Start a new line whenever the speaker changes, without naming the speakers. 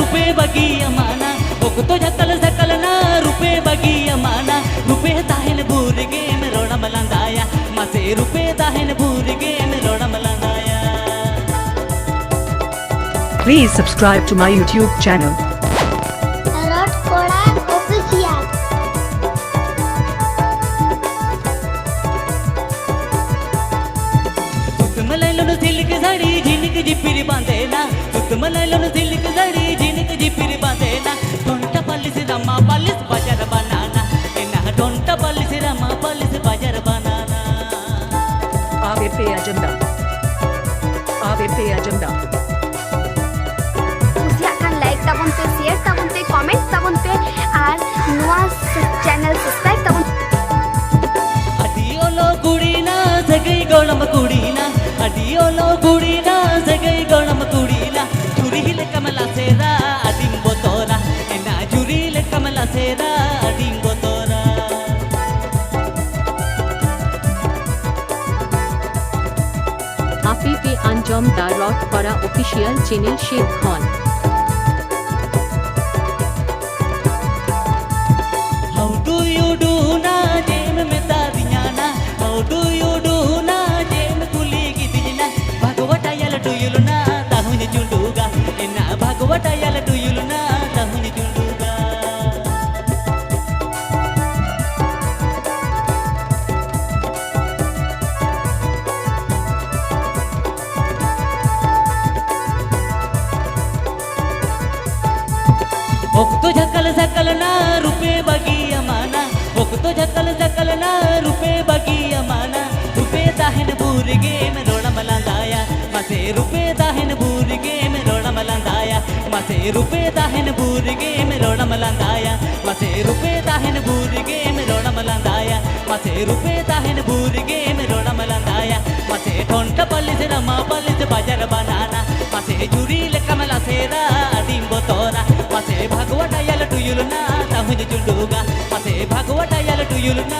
रुपे बगी अमाना ओक तो झकल झकल ना रुपे बगी अमाना रुपे ताहेन बूरगे में रोड़ा मलंदाया मासे रुपे ताहेन बूरगे में रोड़ा मलंदाया।
Please subscribe to my YouTube channel.
Tarot Koran Official.
तुतमलैलोन सिल्क साड़ी झिनक जिपिरी बांधेना तुतमलैलोन सिल्क साड़ी झिनक जिपिरी बांधेना टोंटा पालिस रामा पालिस बाजार बनाना एना टोंटा पालिस रामा पालिस बाजार बनाना।
AVP Agenda. AVP Agenda.
Usiakan like tabon pe share tabon pe comment tabon pe ar nuwa channel subscribe tabon.
अडियोलो गुड़ीना जगई गोलम गुड़ीना अडियोलो गुड़ीना जगई गोलम गुड़ीना जुरीले Kamala Sera अडिम बोतोरा Anna जुरीले Kamala Sera अडिम बोतोरा।
AVP Anjom Tarot Kora Official Channel Sheikh Khan.
How do you do na jem में तारियां ना How do you do ना jem कुली की दिजना भागवटा याल do you ना ताहुन जुंडूगा एना भागवटा याल do you ना ताहुन जुंडूगा। Okay तो झकल झकल ना रुपे बगी अमाना ओक तो झकल झकल ना रुपे बगी अमाना रुपे दाहन बूरगे में रोड़ा मलंदाया मासे रुपे दाहन बूरगे में रोड़ा मलंदाया मासे रुपे दाहन बूरगे में रोड़ा मलंदाया मासे रुपे दाहन बूरगे में रोड़ा मलंदाया मासे रुपे दाहन बूरगे में रोड़ा मलंदाया मासे ठोंटा पल्लिस रमा पल्लिस बाजार बनाना मासे जुरीले कमला सेरा अडिम बोतोरा मासे भागवटा याल टुयुलना ताहुन जुंडूगा मासे भागवटा याल टुयुलना